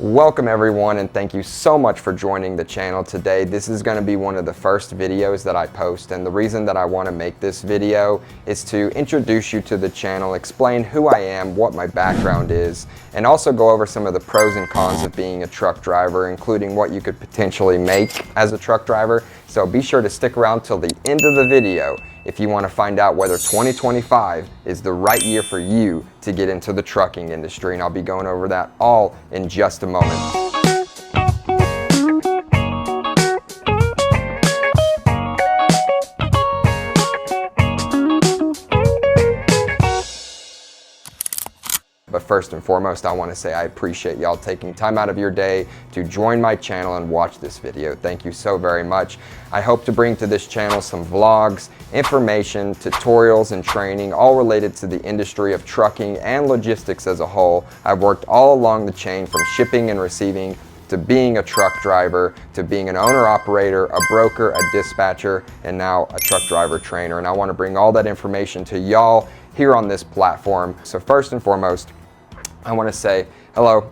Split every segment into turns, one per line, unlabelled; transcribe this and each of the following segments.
Welcome everyone, and thank you so much for joining the channel today. This is going to be one of the first videos that I post, and the reason that I want to make this video is to introduce you to the channel, explain who I am, what my background is, and also go over some of the pros and cons of being a truck driver, including what you could potentially make as a truck driver. So be sure to stick around till the end of the video if you want to find out whether 2025 is the right year for you to get into the trucking industry, and I'll be going over that all in just a moment. But first and foremost, I want to say I appreciate y'all taking time out of your day to join my channel and watch this video. Thank you so very much. I hope to bring to this channel some vlogs, information, tutorials, and training, all related to the industry of trucking and logistics as a whole. I've worked all along the chain from shipping and receiving to being a truck driver, to being an owner-operator, a broker, a dispatcher, and now a truck driver trainer. And I want to bring all that information to y'all here on this platform. So first and foremost, I want to say hello.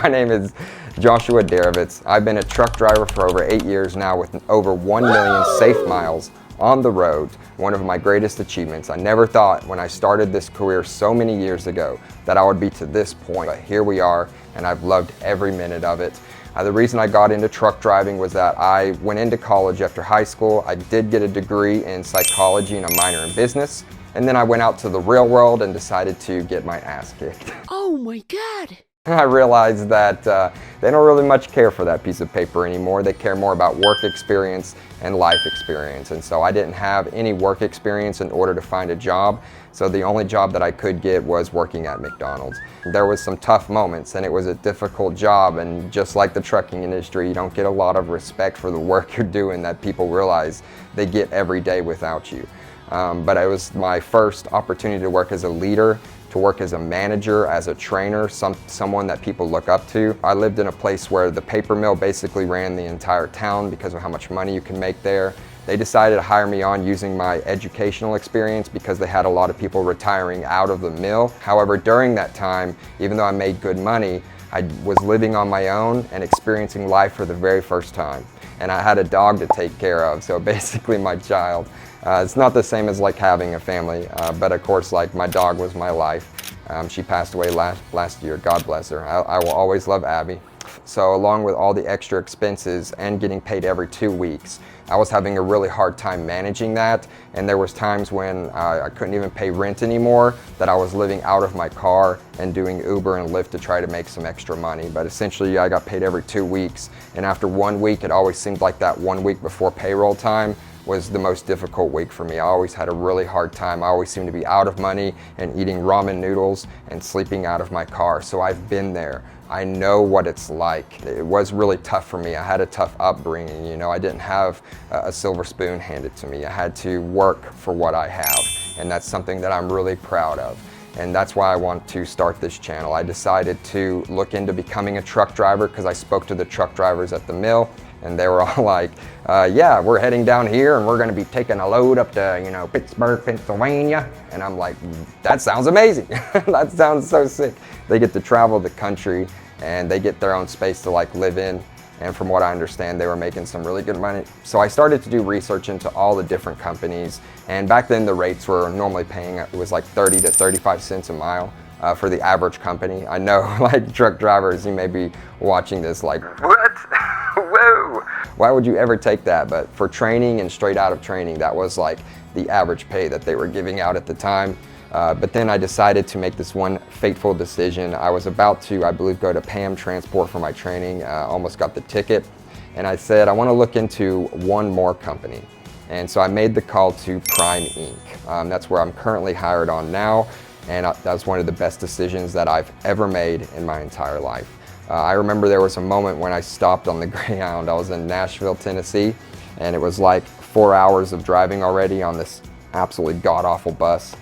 My name is Joshua Darovitz. I've been a truck driver for over 8 years now with over 1 million safe miles on the road. One of my greatest achievements. I never thought when I started this career so many years ago that I would be to this point, but here we are, and I've loved every minute of it. The reason I got into truck driving was that I went into college after high school. I did get a degree in psychology and a minor in business. And then I went out to the real world and decided to get my ass kicked.
Oh my God.
I realized that they don't really much care for that piece of paper anymore. They care more about work experience and life experience. And so I didn't have any work experience in order to find a job. So the only job that I could get was working at McDonald's. There was some tough moments, and it was a difficult job. And just like the trucking industry, you don't get a lot of respect for the work you're doing that people realize they get every day without you. But it was my first opportunity to work as a leader, to work as a manager, as a trainer, someone that people look up to. I lived in a place where the paper mill basically ran the entire town because of how much money you can make there. They decided to hire me on using my educational experience because they had a lot of people retiring out of the mill. However, during that time, even though I made good money, I was living on my own and experiencing life for the very first time. And I had a dog to take care of, so basically my child. It's not the same as like having a family, but of course, like, my dog was my life. She passed away last year, God bless her. I will always love Abby. So along with all the extra expenses and getting paid every 2 weeks, I was having a really hard time managing that. And there was times when I couldn't even pay rent anymore, that I was living out of my car and doing Uber and Lyft to try to make some extra money. But essentially I got paid every 2 weeks. And after 1 week, it always seemed like that 1 week before payroll time was the most difficult week for me. I always had a really hard time. I always seemed to be out of money and eating ramen noodles and sleeping out of my car. So I've been there. I know what it's like. It was really tough for me. I had a tough upbringing. You know, I didn't have a silver spoon handed to me. I had to work for what I have, and that's something that I'm really proud of. And that's why I want to start this channel. I decided to look into becoming a truck driver because I spoke to the truck drivers at the mill, and they were all like, yeah, we're heading down here and we're gonna be taking a load up to, you know, Pittsburgh, Pennsylvania. And I'm like, that sounds amazing. That sounds so sick. They get to travel the country and they get their own space to like live in. And from what I understand, they were making some really good money. So I started to do research into all the different companies. And back then the rates were normally paying, it was like 30 to 35 cents a mile. For the average company. I know, like, truck drivers, you may be watching this like, what? Whoa! Why would you ever take that? But for training and straight out of training, that was like the average pay that they were giving out at the time. But then I decided to make this one fateful decision. I was about to, I believe, go to PAM Transport for my training, almost got the ticket. And I said, I want to look into one more company. And so I made the call to Prime Inc. That's where I'm currently hired on now. And that was one of the best decisions that I've ever made in my entire life. I remember there was a moment when I stopped on the Greyhound. I was in Nashville, Tennessee, and it was like 4 hours of driving already on this absolutely god-awful bus.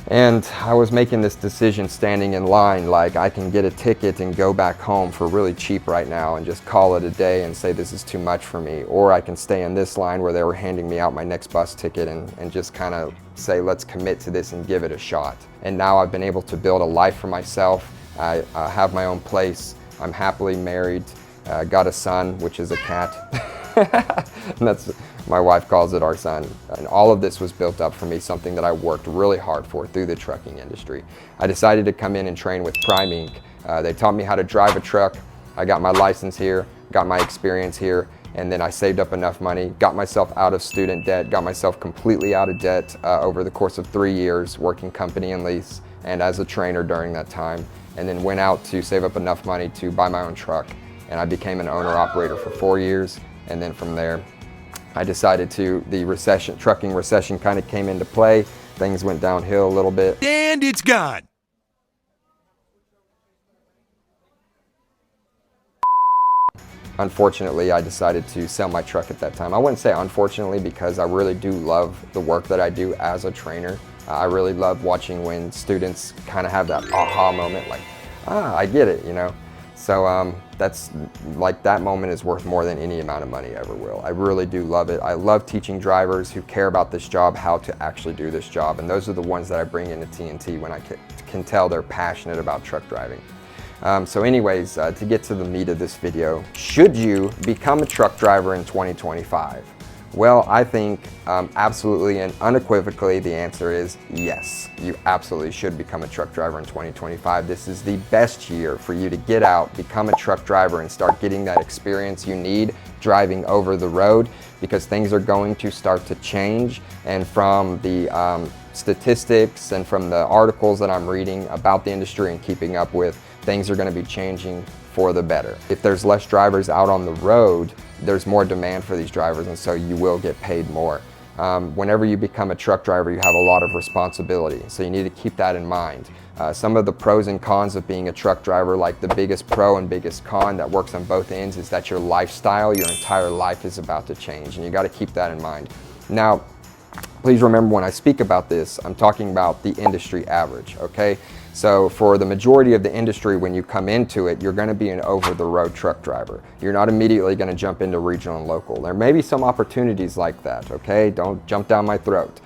And I was making this decision standing in line, like, I can get a ticket and go back home for really cheap right now and just call it a day and say this is too much for me. Or I can stay in this line where they were handing me out my next bus ticket and just kind of say, let's commit to this and give it a shot. And now I've been able to build a life for myself. I have my own place. I'm happily married, got a son, which is a cat. And that's, my wife calls it our son. And all of this was built up for me, something that I worked really hard for through the trucking industry. I decided to come in and train with Prime Inc. They taught me how to drive a truck. I got my license here, got my experience here, and then I saved up enough money, got myself out of student debt, got myself completely out of debt over the course of 3 years, working company and lease and as a trainer during that time, and then went out to save up enough money to buy my own truck. And I became an owner-operator for 4 years, and then from there, I decided the trucking recession kind of came into play. Things went downhill a little bit.
And it's gone.
Unfortunately, I decided to sell my truck at that time. I wouldn't say unfortunately, because I really do love the work that I do as a trainer. I really love watching when students kind of have that aha moment, like, I get it, you know? So that's like, that moment is worth more than any amount of money ever will. I really do love it. I love teaching drivers who care about this job how to actually do this job. And those are the ones that I bring into TNT when I can tell they're passionate about truck driving. So anyways, to get to the meat of this video, should you become a truck driver in 2025? Well, I think absolutely and unequivocally the answer is yes. You absolutely should become a truck driver in 2025. This is the best year for you to get out, become a truck driver, and start getting that experience you need driving over the road, because things are going to start to change. And from the statistics and from the articles that I'm reading about the industry and keeping up with, things are going to be changing for the better. If there's less drivers out on the road, there's more demand for these drivers, and so you will get paid more. Whenever you become a truck driver, you have a lot of responsibility, so you need to keep that in mind. Some of the pros and cons of being a truck driver, like the biggest pro and biggest con that works on both ends, is that your lifestyle, your entire life is about to change, and you got to keep that in mind. Now, please remember, when I speak about this, I'm talking about the industry average, okay? So for the majority of the industry, when you come into it, you're going to be an over-the-road truck driver. You're not immediately going to jump into regional and local. There may be some opportunities like that, okay? Don't jump down my throat.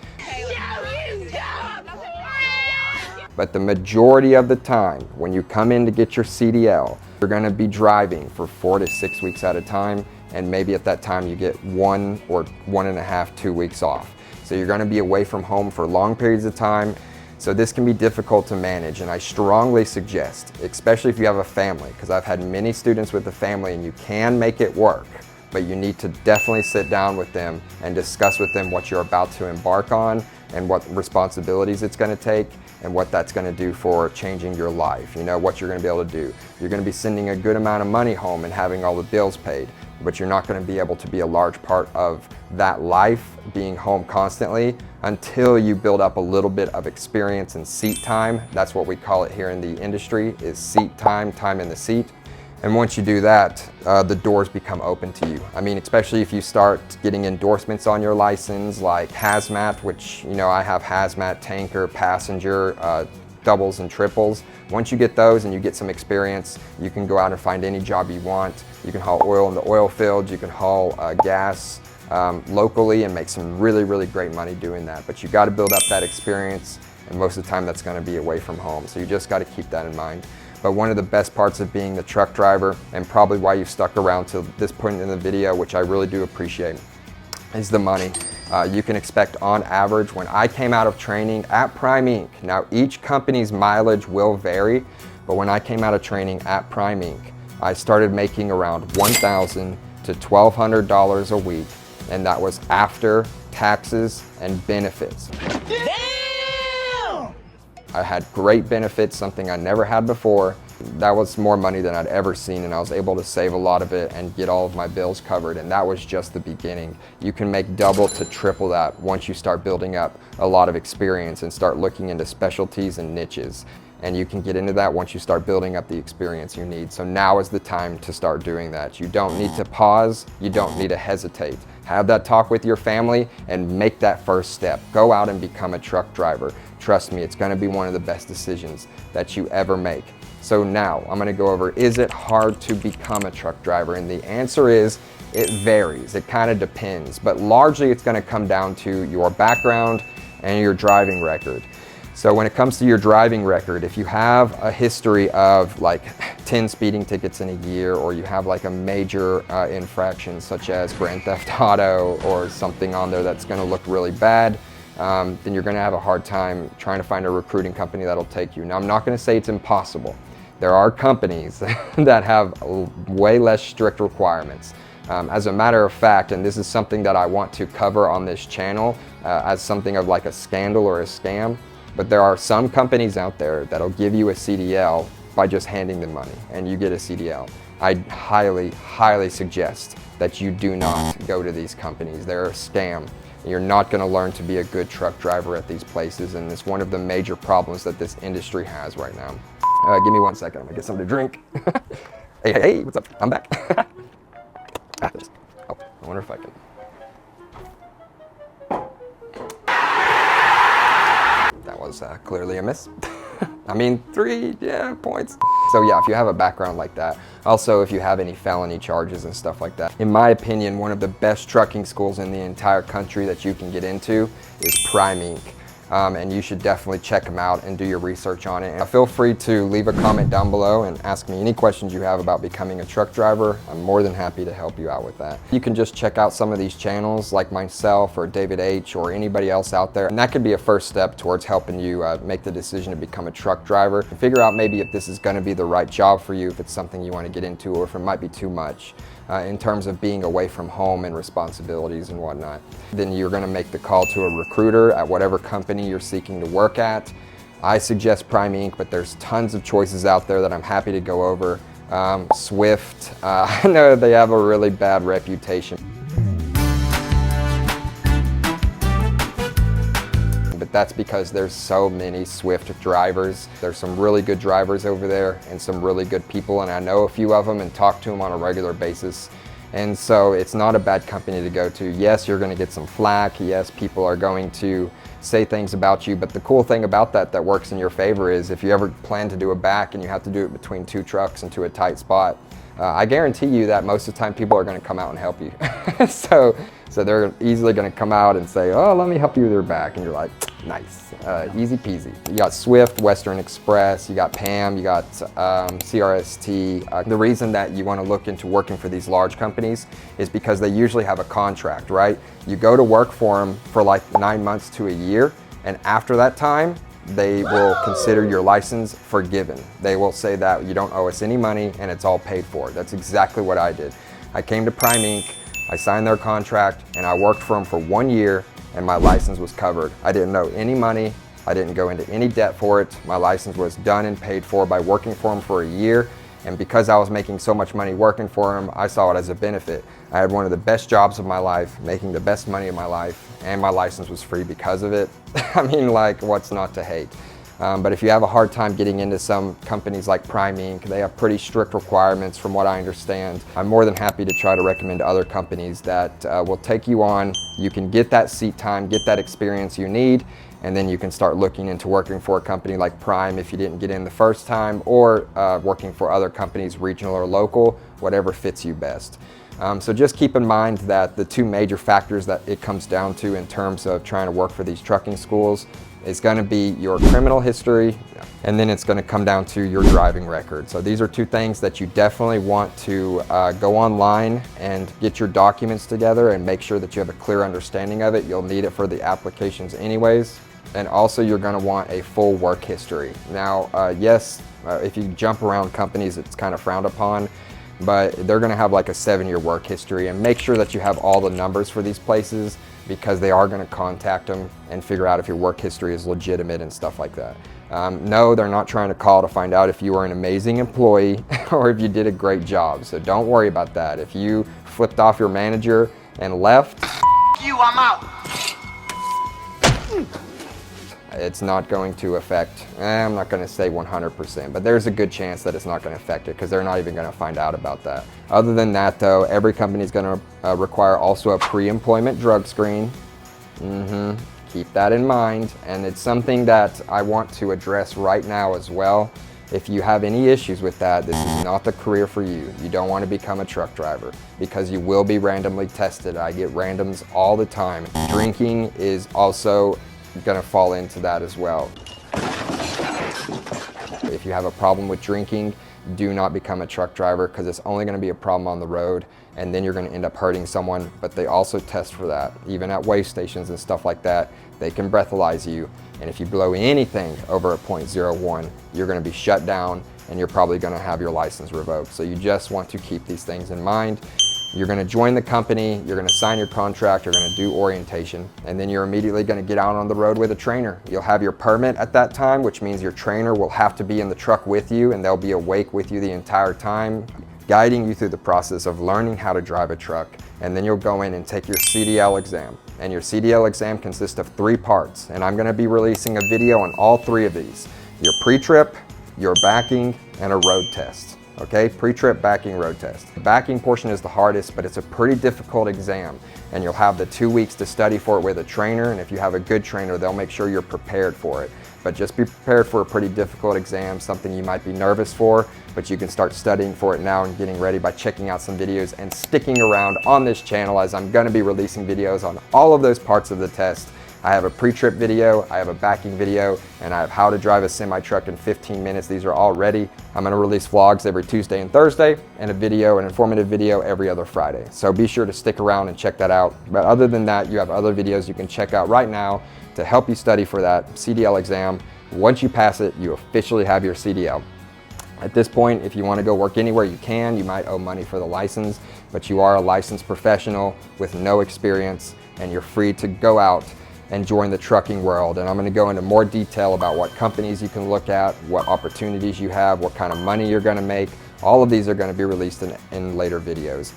But the majority of the time, when you come in to get your CDL, you're going to be driving for 4 to 6 weeks at a time, and maybe at that time you get 1 or 1.5, 2 weeks off. So you're going to be away from home for long periods of time. So this can be difficult to manage, and I strongly suggest, especially if you have a family, because I've had many students with a family and you can make it work, but you need to definitely sit down with them and discuss with them what you're about to embark on and what responsibilities it's going to take and what that's going to do for changing your life. You know, what you're going to be able to do. You're going to be sending a good amount of money home and having all the bills paid, but you're not going to be able to be a large part of that life, being home constantly, until you build up a little bit of experience and seat time. That's what we call it here in the industry, is seat time, time in the seat. And once you do that, the doors become open to you. I mean, especially if you start getting endorsements on your license, like hazmat, which, you know, I have hazmat, tanker, passenger, doubles and triples. Once you get those and you get some experience, you can go out and find any job you want. You can haul oil in the oil fields, you can haul gas locally and make some really, really great money doing that. But you got to build up that experience, and most of the time that's going to be away from home. So you just got to keep that in mind. But one of the best parts of being the truck driver, and probably why you've stuck around to this point in the video, which I really do appreciate, is the money. You can expect, on average, when I came out of training at Prime Inc. Now, each company's mileage will vary, but when I came out of training at Prime Inc., I started making around $1,000 to $1,200 a week, and that was after taxes and benefits. I had great benefits, something I never had before. That was more money than I'd ever seen, and I was able to save a lot of it and get all of my bills covered, and that was just the beginning. You can make double to triple that once you start building up a lot of experience and start looking into specialties and niches. And you can get into that once you start building up the experience you need. So now is the time to start doing that. You don't need to pause, you don't need to hesitate. Have that talk with your family and make that first step. Go out and become a truck driver. Trust me, it's going to be one of the best decisions that you ever make. So now I'm going to go over, is it hard to become a truck driver? And the answer is, it varies. It kind of depends, but largely it's going to come down to your background and your driving record. So when it comes to your driving record, if you have a history of like 10 speeding tickets in a year, or you have like a major infraction such as Grand Theft Auto or something on there that's going to look really bad, then you're going to have a hard time trying to find a recruiting company that'll take you. Now, I'm not going to say it's impossible. There are companies that have way less strict requirements. As a matter of fact, and this is something that I want to cover on this channel as something of like a scandal or a scam, but there are some companies out there that'll give you a CDL by just handing them money and you get a CDL. I highly, highly suggest that you do not go to these companies. They're a scam. You're not going to learn to be a good truck driver at these places, and it's one of the major problems that this industry has right now. Give me 1 second, I'm gonna get something to drink. Hey, what's up? I'm back. Oh, I wonder if I can. That was clearly a miss. I mean, 3 points. So yeah, if you have a background like that, also if you have any felony charges and stuff like that, in my opinion, one of the best trucking schools in the entire country that you can get into is Prime Inc. And you should definitely check them out and do your research on it. And feel free to leave a comment down below and ask me any questions you have about becoming a truck driver. I'm more than happy to help you out with that. You can just check out some of these channels like myself or David H. or anybody else out there, and that could be a first step towards helping you make the decision to become a truck driver and figure out maybe if this is going to be the right job for you, if it's something you want to get into, or if it might be too much in terms of being away from home and responsibilities and whatnot. Then you're going to make the call to a recruiter at whatever company you're seeking to work at. I suggest Prime Inc., but there's tons of choices out there that I'm happy to go over. Swift, I know they have a really bad reputation. But that's because there's so many Swift drivers. There's some really good drivers over there and some really good people, and I know a few of them and talk to them on a regular basis. And so it's not a bad company to go to. Yes, you're going to get some flack. Yes, people are going to say things about you, but the cool thing about that works in your favor is if you ever plan to do a back and you have to do it between 2 trucks into a tight spot, I guarantee you that most of the time people are going to come out and help you. So they're easily going to come out and say, oh, let me help you with your back. And you're like, nice, easy peasy. You got Swift, Western Express, you got PAM, you got CRST. The reason that you want to look into working for these large companies is because they usually have a contract, right? You go to work for them for like 9 months to a year, and after that time, they will consider your license forgiven. They will say that you don't owe us any money and it's all paid for. That's exactly what I did. I came to Prime Inc., I signed their contract, and I worked for them for 1 year, and my license was covered. I didn't owe any money. I didn't go into any debt for it. My license was done and paid for by working for them for a year. And because I was making so much money working for them, I saw it as a benefit. I had one of the best jobs of my life, making the best money of my life, and my license was free because of it. I mean, like, what's not to hate? But if you have a hard time getting into some companies like Prime Inc., they have pretty strict requirements from what I understand. I'm more than happy to try to recommend other companies that will take you on. You can get that seat time, get that experience you need, and then you can start looking into working for a company like Prime if you didn't get in the first time, or working for other companies, regional or local, whatever fits you best. So just keep in mind that the 2 major factors that it comes down to in terms of trying to work for these trucking schools is going to be your criminal history, and then it's going to come down to your driving record. So these are 2 things that you definitely want to go online and get your documents together and make sure that you have a clear understanding of it. You'll need it for the applications anyways. And also you're going to want a full work history. Now, yes, if you jump around companies, it's kind of frowned upon, but they're going to have like a 7-year work history, and make sure that you have all the numbers for these places, because they are going to contact them and figure out if your work history is legitimate and stuff like that. No, they're not trying to call to find out if you were an amazing employee or if you did a great job, so don't worry about that. If you flipped off your manager and left,
you, I'm out.
It's not going to affect, I'm not going to say 100%, but there's a good chance that it's not going to affect it, because they're not even going to find out about that. Other than that though, every company is going to require also a pre-employment drug screen. Keep that in mind, and it's something that I want to address right now as well. If you have any issues with that, this is not the career for you. You don't want to become a truck driver, because you will be randomly tested. I get randoms all the time. Drinking is also going to fall into that as well. if you have a problem with drinking, do not become a truck driver, because it's only going to be a problem on the road, and then you're going to end up hurting someone. But they also test for that. Even at weigh stations and stuff like that, they can breathalyze you, and if you blow anything over a .01, you're going to be shut down, and you're probably going to have your license revoked. So you just want to keep these things in mind. You're going to join the company, you're going to sign your contract, you're going to do orientation, and then you're immediately going to get out on the road with a trainer. You'll have your permit at that time, which means your trainer will have to be in the truck with you, and they'll be awake with you the entire time, guiding you through the process of learning how to drive a truck. And then you'll go in and take your CDL exam. And your CDL exam consists of 3 parts, and I'm going to be releasing a video on all 3 of these: your pre-trip, your backing, and a road test. Okay, pre-trip, backing, road test. The backing portion is the hardest, but it's a pretty difficult exam, and you'll have the 2 weeks to study for it with a trainer, and if you have a good trainer, they'll make sure you're prepared for it. But just be prepared for a pretty difficult exam, something you might be nervous for, but you can start studying for it now and getting ready by checking out some videos and sticking around on this channel, as I'm going to be releasing videos on all of those parts of the test. I have a pre-trip video, I have a backing video, and I have how to drive a semi-truck in 15 minutes. These are all ready. I'm going to release vlogs every Tuesday and Thursday, and an informative video every other Friday. So be sure to stick around and check that out. But other than that, you have other videos you can check out right now to help you study for that CDL exam. Once you pass it, you officially have your CDL. At this point, if you want to go work anywhere, you can. You might owe money for the license, but you are a licensed professional with no experience, and you're free to go out and join the trucking world. And I'm going to go into more detail about what companies you can look at, what opportunities you have, what kind of money you're going to make. All of these are going to be released in later videos.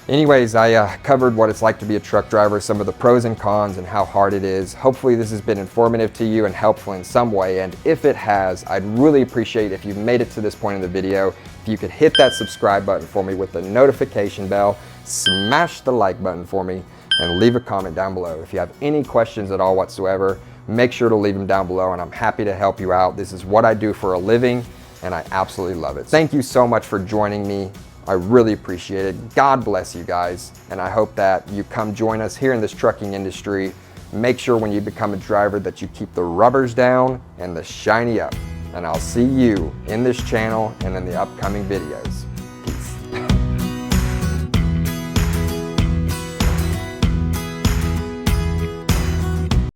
Anyways, I covered what it's like to be a truck driver, some of the pros and cons, and how hard it is. Hopefully this has been informative to you and helpful in some way, and if it has, I'd really appreciate if you've made it to this point in the video, if you could hit that subscribe button for me with the notification bell, smash the like button for me, and leave a comment down below. If you have any questions at all whatsoever, make sure to leave them down below, and I'm happy to help you out. This is what I do for a living, and I absolutely love it. Thank you so much for joining me. I really appreciate it. God bless you guys, and I hope that you come join us here in this trucking industry. Make sure when you become a driver that you keep the rubbers down and the shiny up. And I'll see you in this channel and in the upcoming videos.